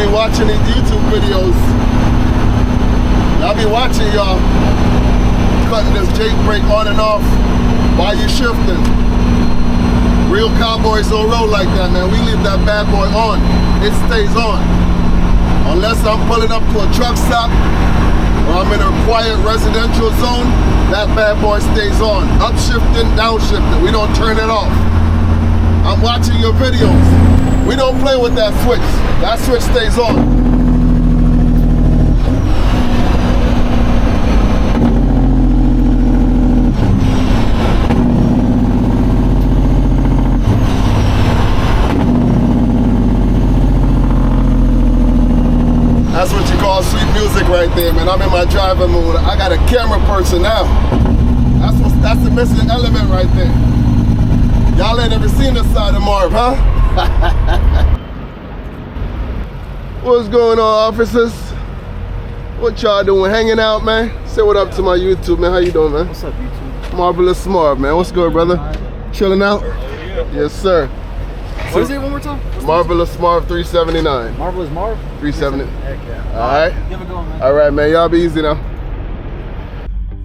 be watching these YouTube videos. I'll be watching y'all cutting this Jake brake on and off while you shifting. Real cowboys don't roll like that, man. We leave that bad boy on. It stays on. Unless I'm pulling up to a truck stop or I'm in a quiet residential zone, that bad boy stays on. Upshifting, downshifting. We don't turn it off. I'm watching your videos. We don't play with that switch. That switch stays on. That's what you call sweet music right there, man. I'm in my driving mood. I got a camera person now. That's the missing element right there. Y'all ain't never seen this side of Marv, huh? What's going on, officers? What y'all doing? Hanging out, man? Say what up to my YouTube, man. How you doing, man? What's up, YouTube? Marvelous Marv, man. What's good, brother? Chilling out? Yes, sir. What is it one more time? Marvelous Marv 379. Marvelous Marv? 370. Heck yeah. Alright. Give it going, man. Alright, man. Y'all be easy now.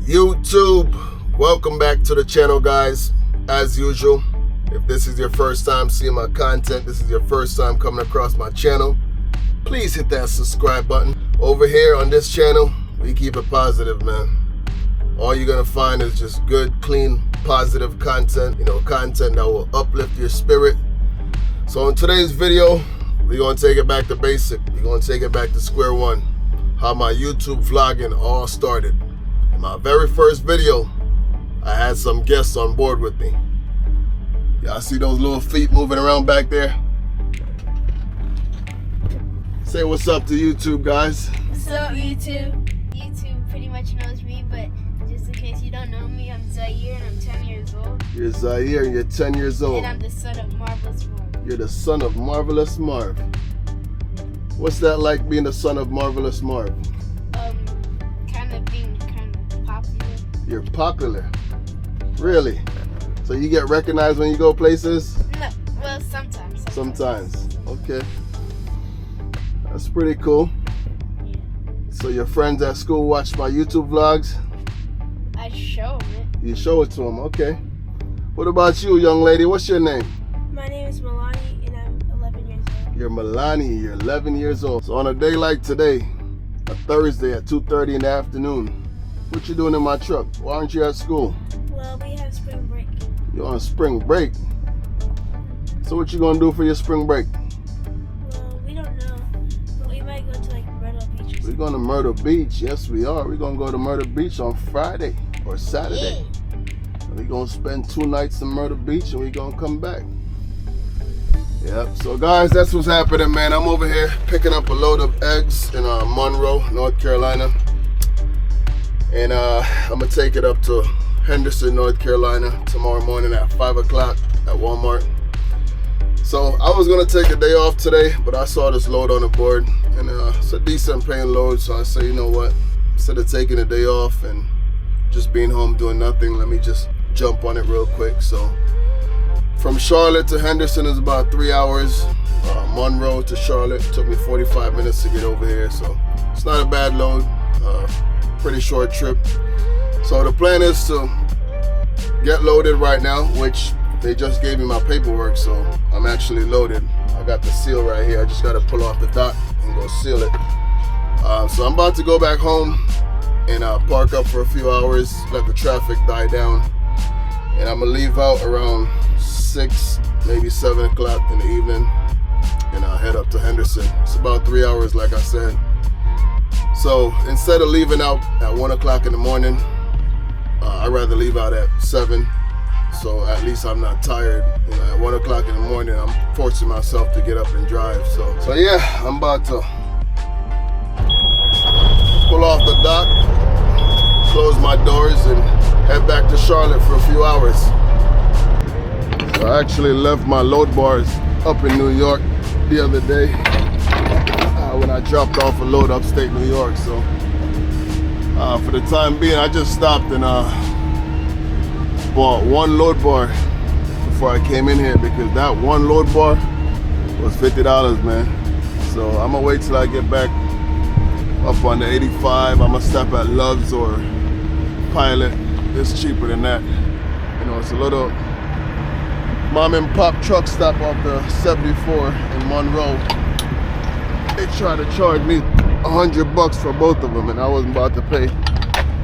YouTube, welcome back to the channel, guys. As usual, if this is your first time seeing my content, this is your first time coming across my channel, please hit that subscribe button. Over here on this channel, we keep it positive, man. All you're gonna find is just good, clean, positive content. You know, content that will uplift your spirit. So in today's video, we're gonna take it back to basic. We're gonna take it back to square one. How my YouTube vlogging all started. In my very first video, I had some guests on board with me. Y'all see those little feet moving around back there? Say what's up to YouTube, guys. What's up, YouTube? YouTube pretty much knows me, but just in case you don't know me, I'm Zaire and I'm 10 years old. You're Zaire and you're 10 years old. And I'm the son of Marvelous Marv. You're the son of Marvelous Marv. What's that like being the son of Marvelous Marv? Kind of being kind of popular. You're popular. Really? So you get recognized when you go places? No, well, sometimes. Sometimes. Okay. That's pretty cool. Yeah. So your friends at school watch my YouTube vlogs? I show them it. You show it to them, okay. What about you, young lady? What's your name? My name is Milani and I'm 11 years old. You're Milani, you're 11 years old. So on a day like today, a Thursday at 2:30 in the afternoon, what you doing in my truck? Why aren't you at school? Well, we have spring break. You're on spring break. So what you gonna do for your spring break? Well, we don't know, but we might go to like Myrtle Beach or We're something. going to Myrtle Beach. Yes, we are. We're gonna go to Myrtle Beach on Friday or Saturday. We're gonna spend 2 nights in Myrtle Beach and we're gonna come back. Yep, so guys, that's what's happening, man. I'm over here picking up a load of eggs in Monroe, North Carolina. And I'm gonna take it up to Henderson, North Carolina tomorrow morning at 5 o'clock at Walmart. So I was gonna take a day off today, but I saw this load on the board and it's a decent paying load. So I say, you know what, instead of taking a day off and just being home doing nothing, let me just jump on it real quick. So from Charlotte to Henderson is about 3 hours. Monroe to Charlotte took me 45 minutes to get over here. So it's not a bad load, pretty short trip. So the plan is to get loaded right now, which they just gave me my paperwork, so I'm actually loaded. I got the seal right here. I just got to pull off the dock and go seal it. So I'm about to go back home and park up for a few hours, let the traffic die down. And I'm gonna leave out around 6, maybe 7 o'clock in the evening and I'll head up to Henderson. It's about 3 hours, like I said. So instead of leaving out at 1 o'clock in the morning, I'd rather leave out at 7. So at least I'm not tired. You know, at 1 o'clock in the morning, I'm forcing myself to get up and drive. So yeah, I'm about to pull off the dock, close my doors, and head back to Charlotte for a few hours. So I actually left my load bars up in New York the other day when I dropped off a load upstate New York. So for the time being, I just stopped and bought 1 load bar before I came in here, because that 1 load bar was $50, man. So I'm gonna wait till I get back up on the 85. I'm gonna stop at Love's or Pilot. It's cheaper than that. You know, it's a little mom and pop truck stop off the 74 in Monroe. They tried to charge me $100 for both of them, and I wasn't about to pay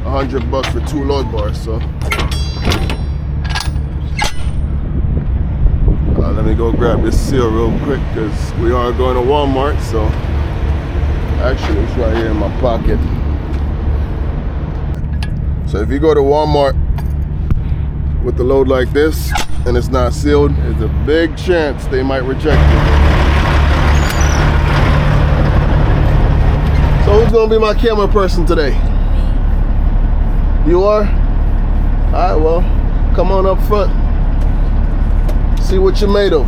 $100 for 2 load bars. So let me go grab this seal real quick because we are going to Walmart. So actually, it's right here in my pocket. So if you go to Walmart with the load like this and it's not sealed, there's a big chance they might reject it. So who's gonna be my camera person today? You are? Alright, well, come on up front. See what you're made of.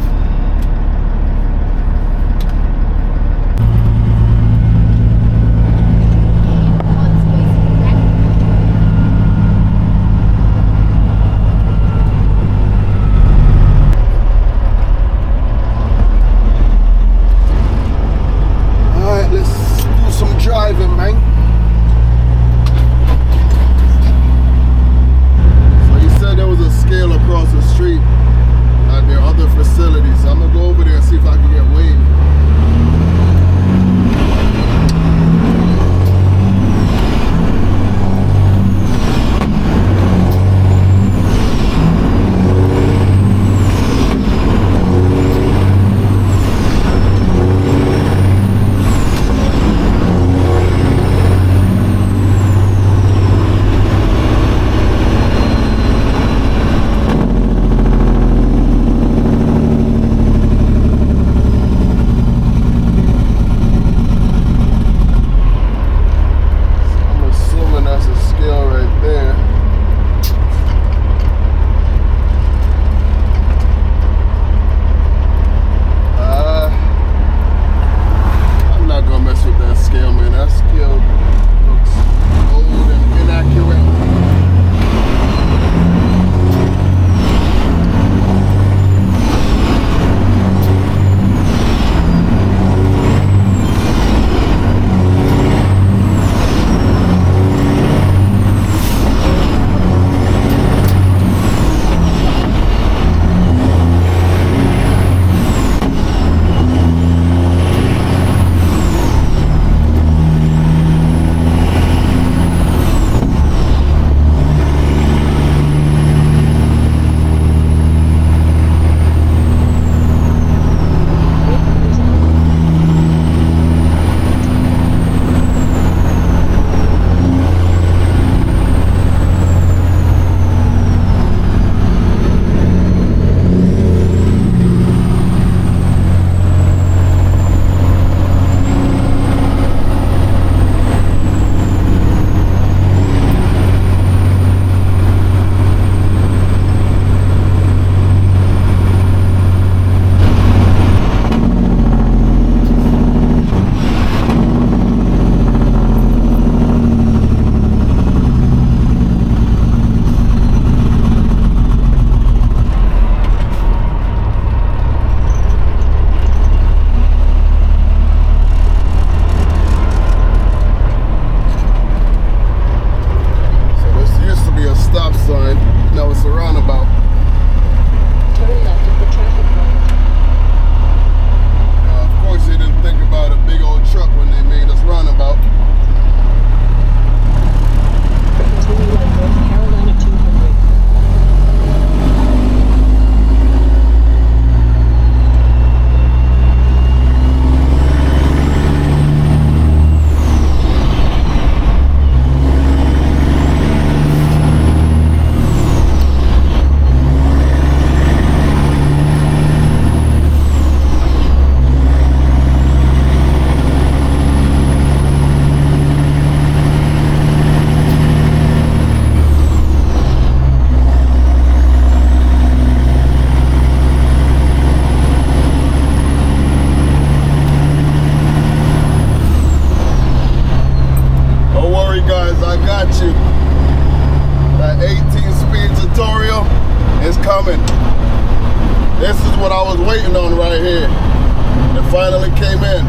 This is what I was waiting on right here. It finally came in.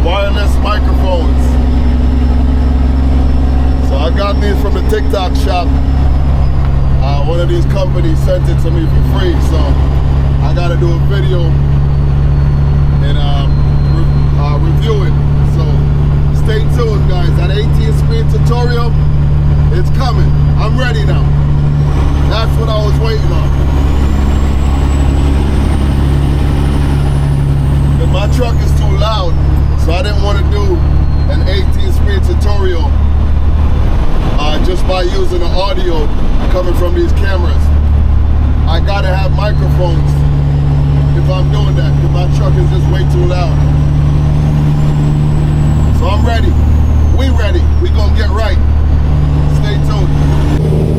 wireless microphones. So I got these from the TikTok shop. One of these companies sent it to me for free, so I gotta do a video and review it. So stay tuned, guys. That 18-speed tutorial, it's coming. I'm ready now. That's what I was waiting on. But my truck is too loud, so I didn't want to do an 18-speed tutorial just by using the audio coming from these cameras. I gotta have microphones if I'm doing that, because my truck is just way too loud. So I'm ready. We ready. We gonna get right. Stay tuned.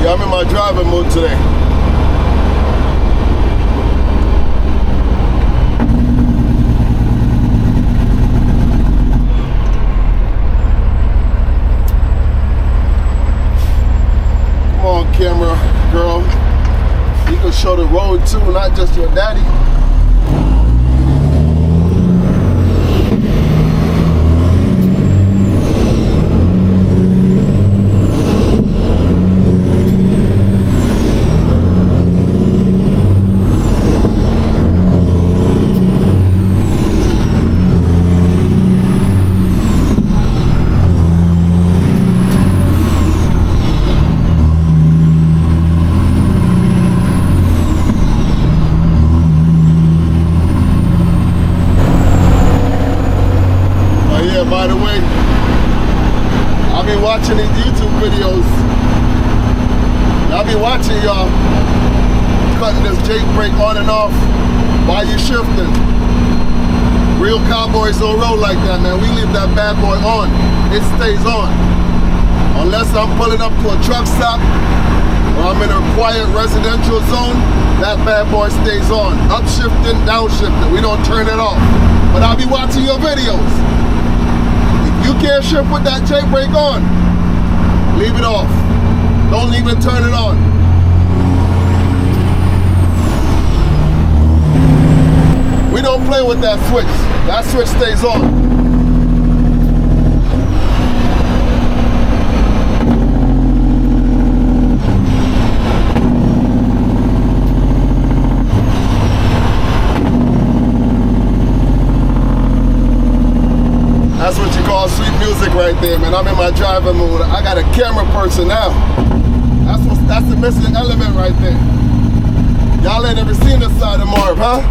I'm in my driving mood today. Come on, camera girl. You can show the road too, not just your daddy. By the way, I've been watching these YouTube videos. I've been watching y'all cutting this Jake brake on and off while you're shifting. Real cowboys don't roll like that, man. We leave that bad boy on. It stays on. Unless I'm pulling up to a truck stop or I'm in a quiet residential zone, that bad boy stays on. Upshifting, downshifting. We don't turn it off. But I'll be watching your videos. You can't shift with that Jake brake on. Leave it off. Don't even turn it on. We don't play with that switch. That switch stays on. That's what you call sweet music right there, man. I'm in my driving mood. I got a camera person now. That's the missing element right there. Y'all ain't ever seen this side of Marv, huh?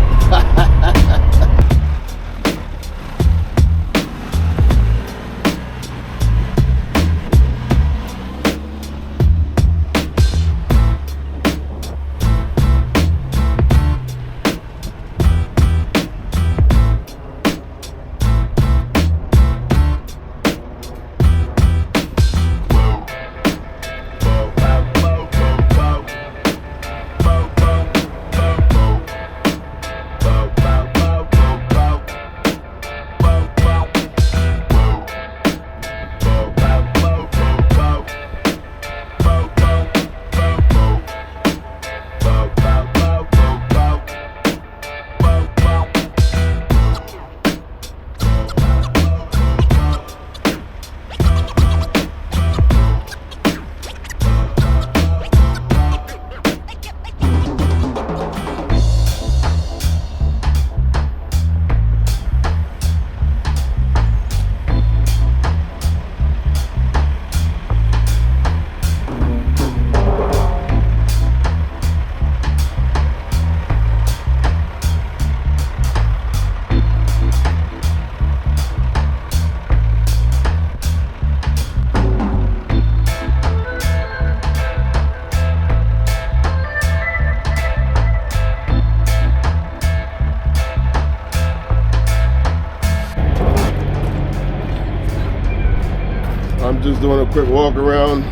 just doing a quick walk around,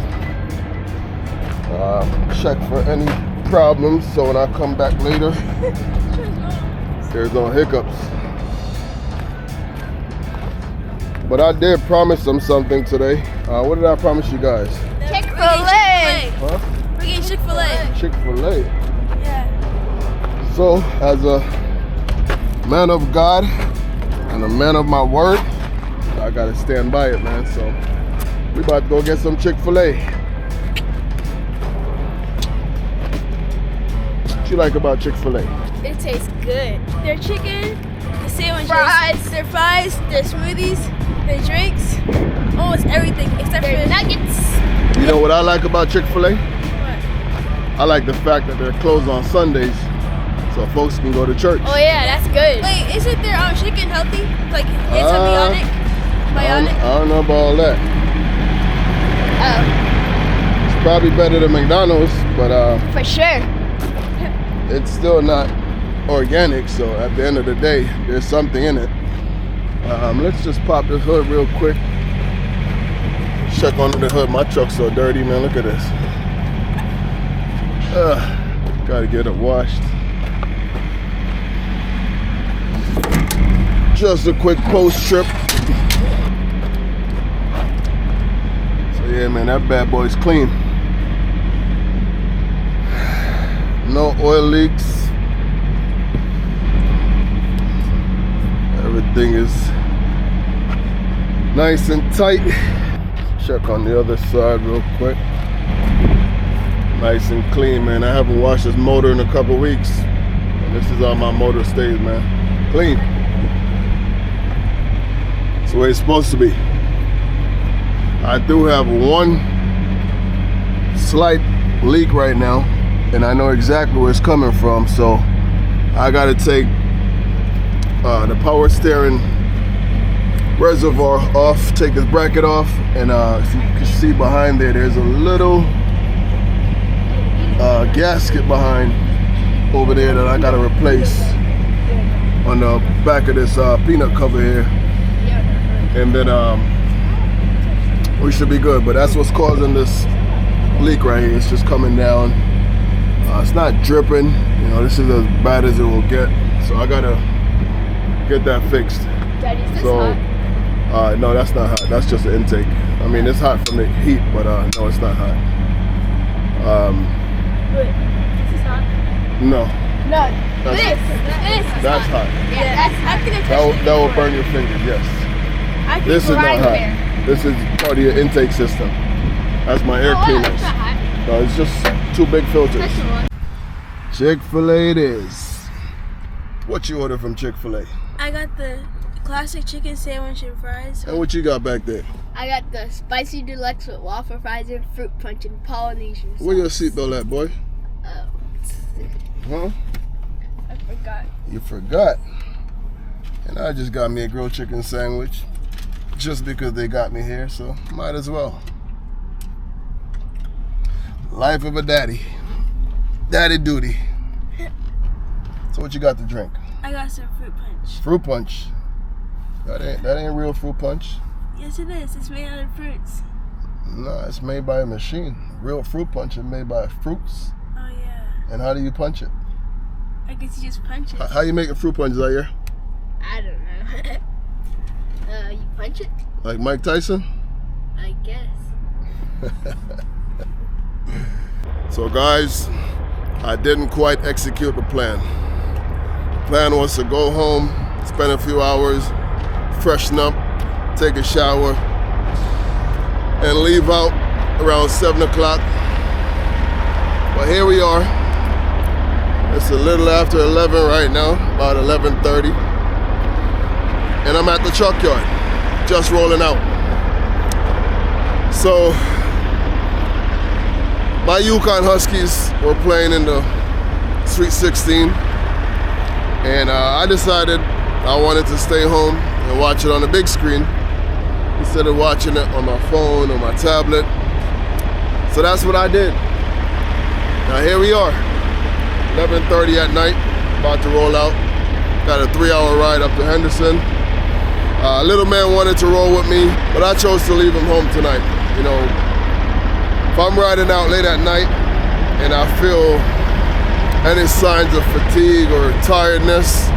check for any problems so when I come back later, there's no hiccups. But I did promise them something today. What did I promise you guys? Chick-fil-A. Huh? We're getting Chick-fil-A. Chick-fil-A. Yeah. So, as a man of God and a man of my word, I gotta stand by it, man. So, we about to go get some Chick-fil-A. What you like about Chick-fil-A? It tastes good. Their chicken, the sandwiches, their fries, their smoothies, their drinks, almost everything except for the nuggets. You know what I like about Chick-fil-A? What? I like the fact that they're closed on Sundays so folks can go to church. Oh yeah, that's good. Wait, isn't their chicken healthy? Like antibiotic? I don't know about all that. Oh. It's probably better than McDonald's, but For sure. it's still not organic, so at the end of the day, there's something in it. Let's just pop this hood real quick. Check under the hood. My truck's so dirty, man. Look at this. Gotta get it washed. Just a quick post trip. So yeah, man, that bad boy's clean. No oil leaks. Everything is nice and tight. Check on the other side real quick. Nice and clean, man. I haven't washed this motor in a couple weeks. And this is how my motor stays, man. Clean. It's the way it's supposed to be. I do have one slight leak right now, and I know exactly where it's coming from, so I gotta take the power steering reservoir off, take this bracket off, and if you can see behind there's a little gasket behind over there that I gotta replace on the back of this peanut cover here, and then we should be good. But that's what's causing this leak right here. It's just coming down. It's not dripping, you know, this is as bad as it will get, so I gotta get that fixed. Daddy, is this So hot? no, that's not hot, that's just the intake. I mean, it's hot from the heat, but no, it's not hot. Wait, this is hot? No, No, That's- this is that's hot. Yeah, that's, I think I touched That it will before. burn your fingers, yes. I think This is we're not right hot. there. This is part of your intake system. That's my air Oh, wow, cleaners. it's not hot. No, it's just two big filters. Touch the one. Chick-fil-A it is. What you order from Chick-fil-A? I got the classic chicken sandwich and fries. And what you got back there? I got the spicy deluxe with waffle fries and fruit punch and Polynesian sauce. Where your seatbelt at, boy? Oh, Huh? I forgot. You forgot. And I just got me a grilled chicken sandwich just because they got me here, so might as well. Life of a daddy. Daddy duty. So what you got to drink? I got some fruit punch. Fruit punch. That ain't real fruit punch. Yes, it is. It's made out of fruits. No, it's made by a machine. Real fruit punch is made by fruits. Oh, yeah. And how do you punch it? I guess you just punch it. How you make a fruit punch, Zaire? I don't know. You punch it? Like Mike Tyson? I guess. So guys, I didn't quite execute the plan. The plan was to go home, spend a few hours, freshen up, take a shower, and leave out around 7 o'clock. But here we are. It's a little after 11 right now, about 11:30. And I'm at the truck yard, just rolling out. So, my Yukon Huskies were playing in the Sweet 16. And I decided I wanted to stay home and watch it on the big screen instead of watching it on my phone or my tablet. So that's what I did. Now here we are, 11:30 at night, about to roll out. Got a 3-hour ride up to Henderson. Little man wanted to roll with me, but I chose to leave him home tonight. You know, if I'm riding out late at night and I feel any signs of fatigue or tiredness,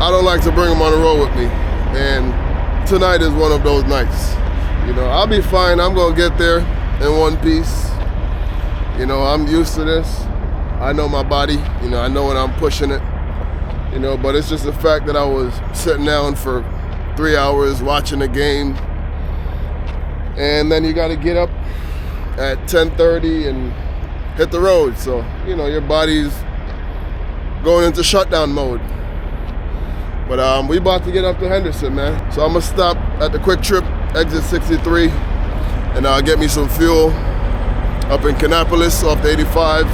I don't like to bring them on the road with me. And tonight is one of those nights. You know, I'll be fine. I'm gonna get there in one piece. You know, I'm used to this. I know my body. You know, I know when I'm pushing it. You know, but it's just the fact that I was sitting down for 3 hours watching the game, and then you got to get up at 10:30 and hit the road. So, you know, your body's going into shutdown mode. But we about to get up to Henderson, man. So I'm gonna stop at the Quick Trip, exit 63, and get me some fuel up in Kannapolis off the 85.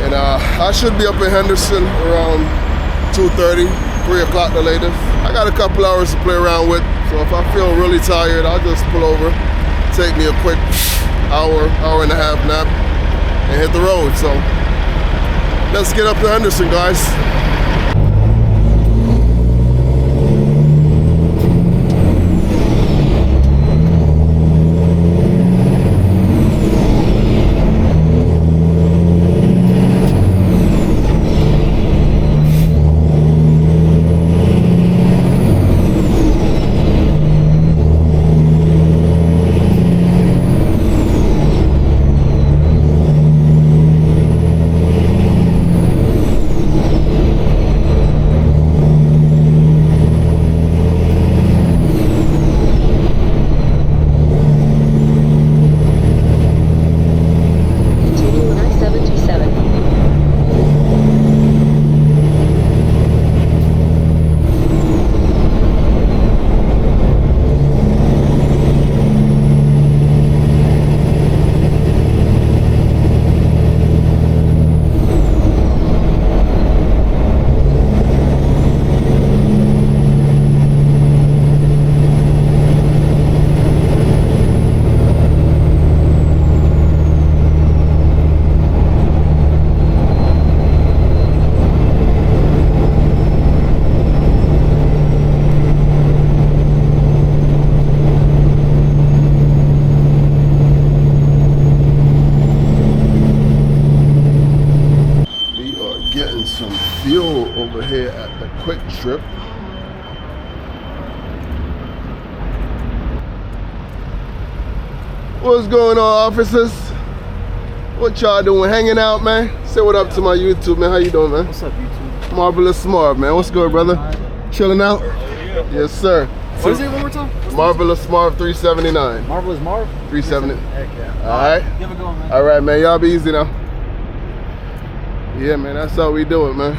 And I should be up in Henderson around 2:30, 3 o'clock the latest. I got a couple hours to play around with, so if I feel really tired, I'll just pull over, take me a quick hour and a half nap, and hit the road. So let's get up to Henderson, guys. Over here at the Quick Trip. What's going on, officers? What y'all doing? Hanging out, man? Say what up to my YouTube, man. How you doing, man? What's up, YouTube? Marvelous Marv, man. What's good, brother? Chilling out? Yes, sir. What is it one more time? Marvelous Marv 379. Marvelous Marv? 370. Heck yeah. Alright. Give it going, man. Alright, man. Y'all be easy now. Yeah, man. That's how we do it, man.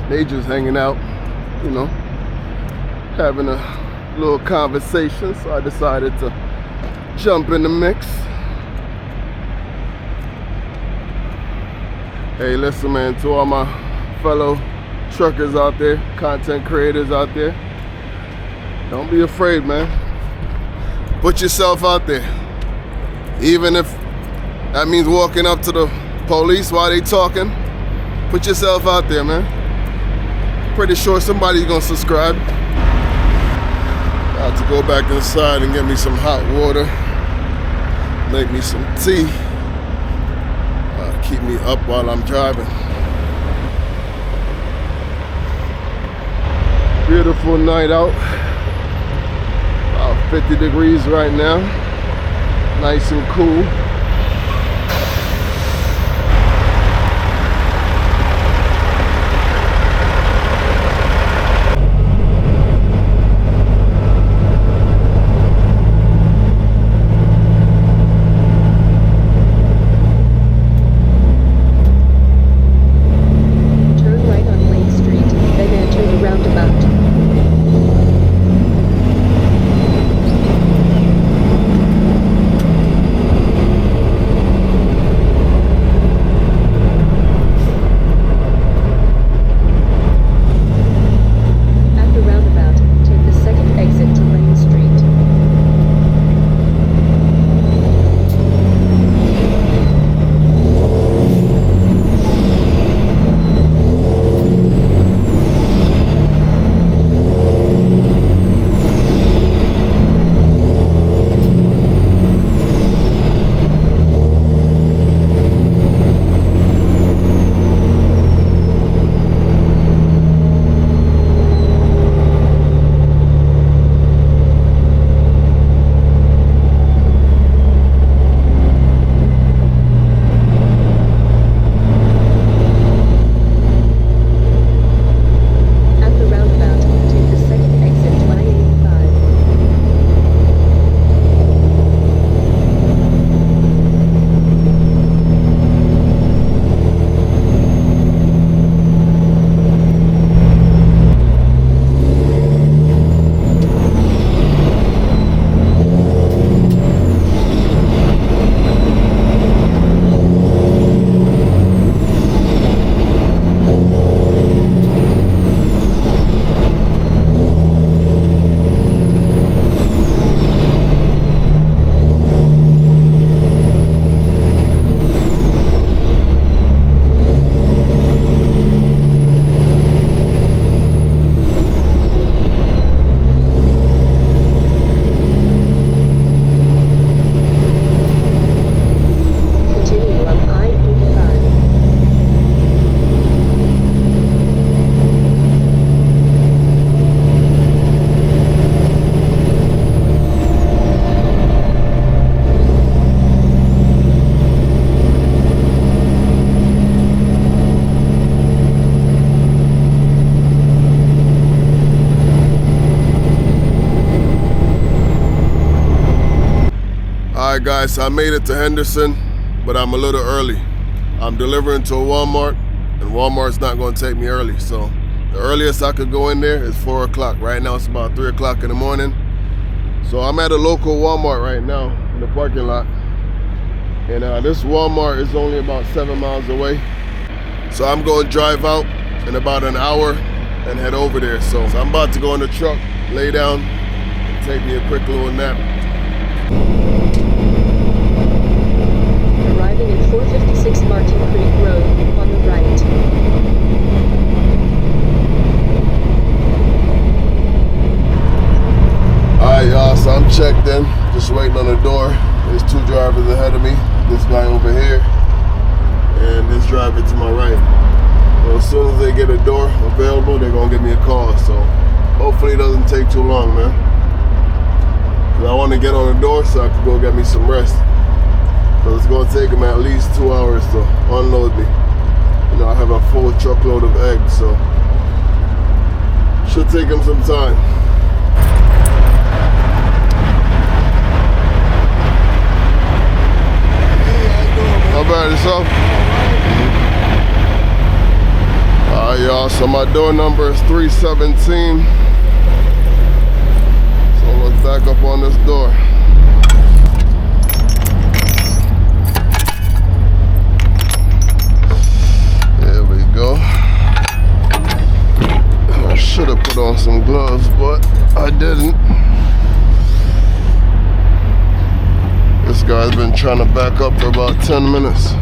They just hanging out, you know, having a little conversation, so I decided to jump in the mix. Hey, listen, man, to all my fellow truckers out there, content creators out there, don't be afraid, man. Put yourself out there. Even if that means walking up to the police while they talking, put yourself out there, man. Pretty sure somebody's gonna subscribe. I have to go back inside and get me some hot water, make me some tea, keep me up while I'm driving. Beautiful night out, about 50 degrees right now, nice and cool. Guys, so I made it to Henderson, but I'm a little early. I'm delivering to a Walmart, and Walmart's not going to take me early. So the earliest I could go in there is 4 o'clock. Right now it's about 3 o'clock in the morning. So I'm at a local Walmart right now in the parking lot. And this Walmart is only about 7 miles away. So I'm going to drive out in about an hour and head over there. So I'm about to go in the truck, lay down, and take me a quick little nap. Arriving at 456 Martin Creek Road, on the right. Alright y'all, so I'm checked in, just waiting on the door. There's 2 drivers ahead of me, this guy over here, and this driver to my right. So as soon as they get a door available, they're gonna give me a call. So hopefully it doesn't take too long, man. Cause I want to get on the door so I can go get me some rest. So it's gonna take them at least 2 hours to unload me. You know, I have a full truckload of eggs, so should take them some time. How about yourself? Alright y'all, so my door number is 317. So let's back up on this door. There we go. I should have put on some gloves, but I didn't. This guy's been trying to back up for about 10 minutes.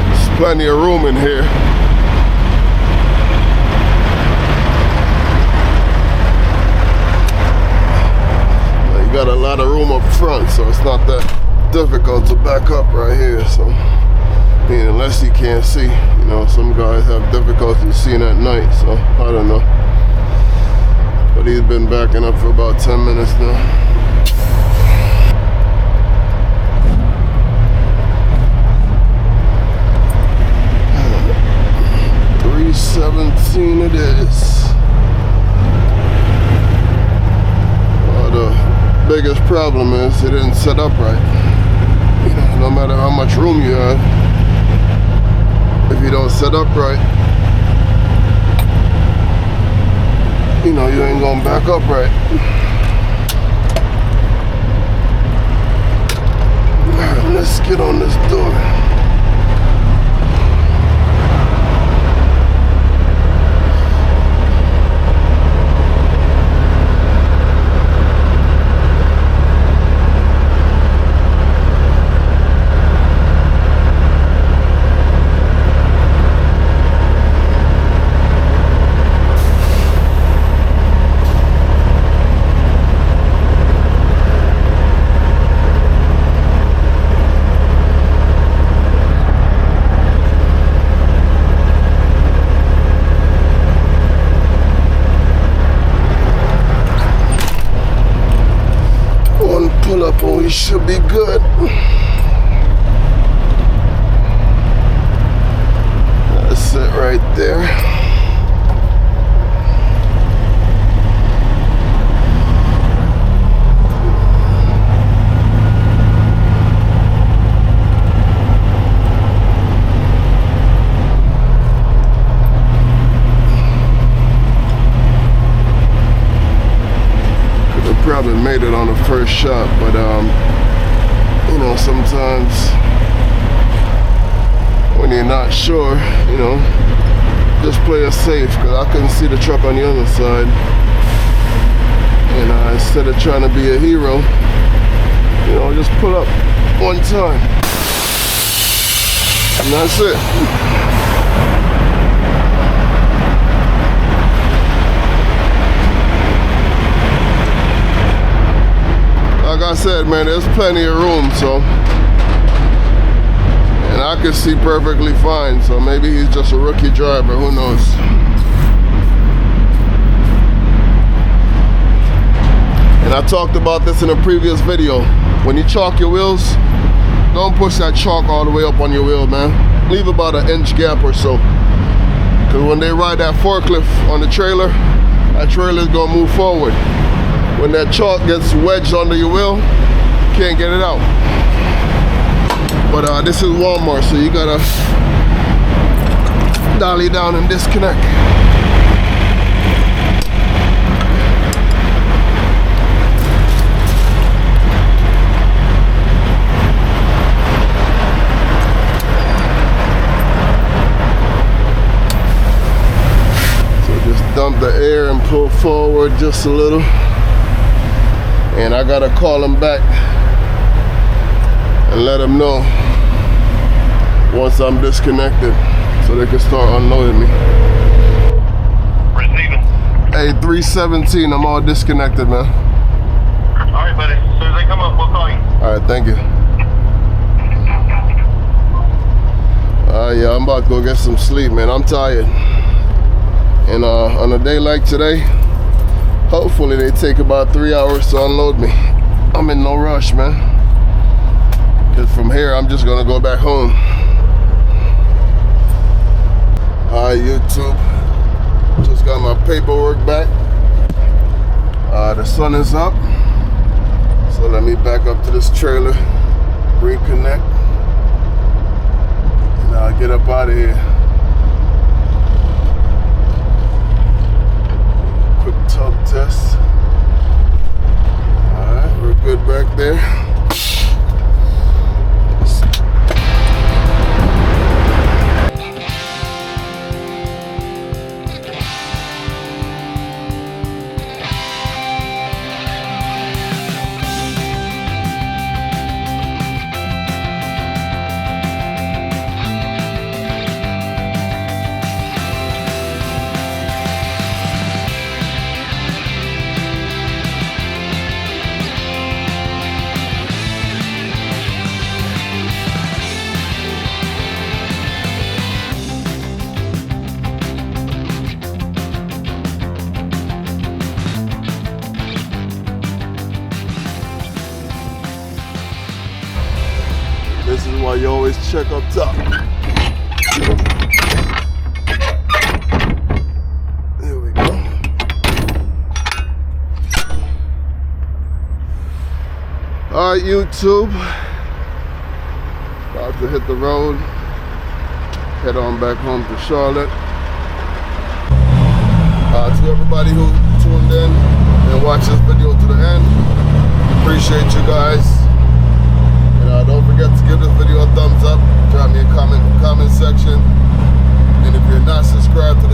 There's plenty of room in here. You got a lot of room up front, so it's not that difficult to back up right here. So I mean, unless you can't see, you know, some guys have difficulty seeing at night, so I don't know. But he's been backing up for about 10 minutes now. $317 it is. Oh, the biggest problem is it didn't set up right. No matter how much room you have, if you don't set up right, you know, you ain't gonna back up right. Alright, let's get on this door. Pull up and we should be good. That's it right there. Probably made it on the first shot, but you know, sometimes when you're not sure, you know, just play it safe, because I couldn't see the truck on the other side, and instead of trying to be a hero, you know, just pull up one time and that's it. Like I said, man, there's plenty of room, so, and I can see perfectly fine, so maybe he's just a rookie driver, who knows. And I talked about this in a previous video. When you chalk your wheels, don't push that chalk all the way up on your wheel, man. Leave about an inch gap or so. Because when they ride that forklift on the trailer, that trailer is gonna move forward. When that chalk gets wedged under your wheel, you can't get it out. But this is Walmart, so you gotta dolly down and disconnect. Dump the air and pull forward just a little, and I gotta call them back and let them know once I'm disconnected so they can start unloading me. Receiving. Hey, 317, I'm all disconnected, man. Alright, buddy. As soon as they come up, we'll call you. Alright, thank you. Yeah, I'm about to go get some sleep, man. I'm tired. And on a day like today, hopefully they take about 3 hours to unload me. I'm in no rush, man. Because from here, I'm just gonna go back home. Hi, YouTube. Just got my paperwork back. The sun is up. So let me back up to this trailer, reconnect, and I'll get up out of here. Quick tub test. Alright, we're good back there. This is why you always check up top. There we go. All right, YouTube. About to hit the road. Head on back home to Charlotte. To everybody who tuned in and watched this video to the end, appreciate you guys. Don't forget to give this video a thumbs up, drop me a comment in the comment section, and if you're not subscribed to the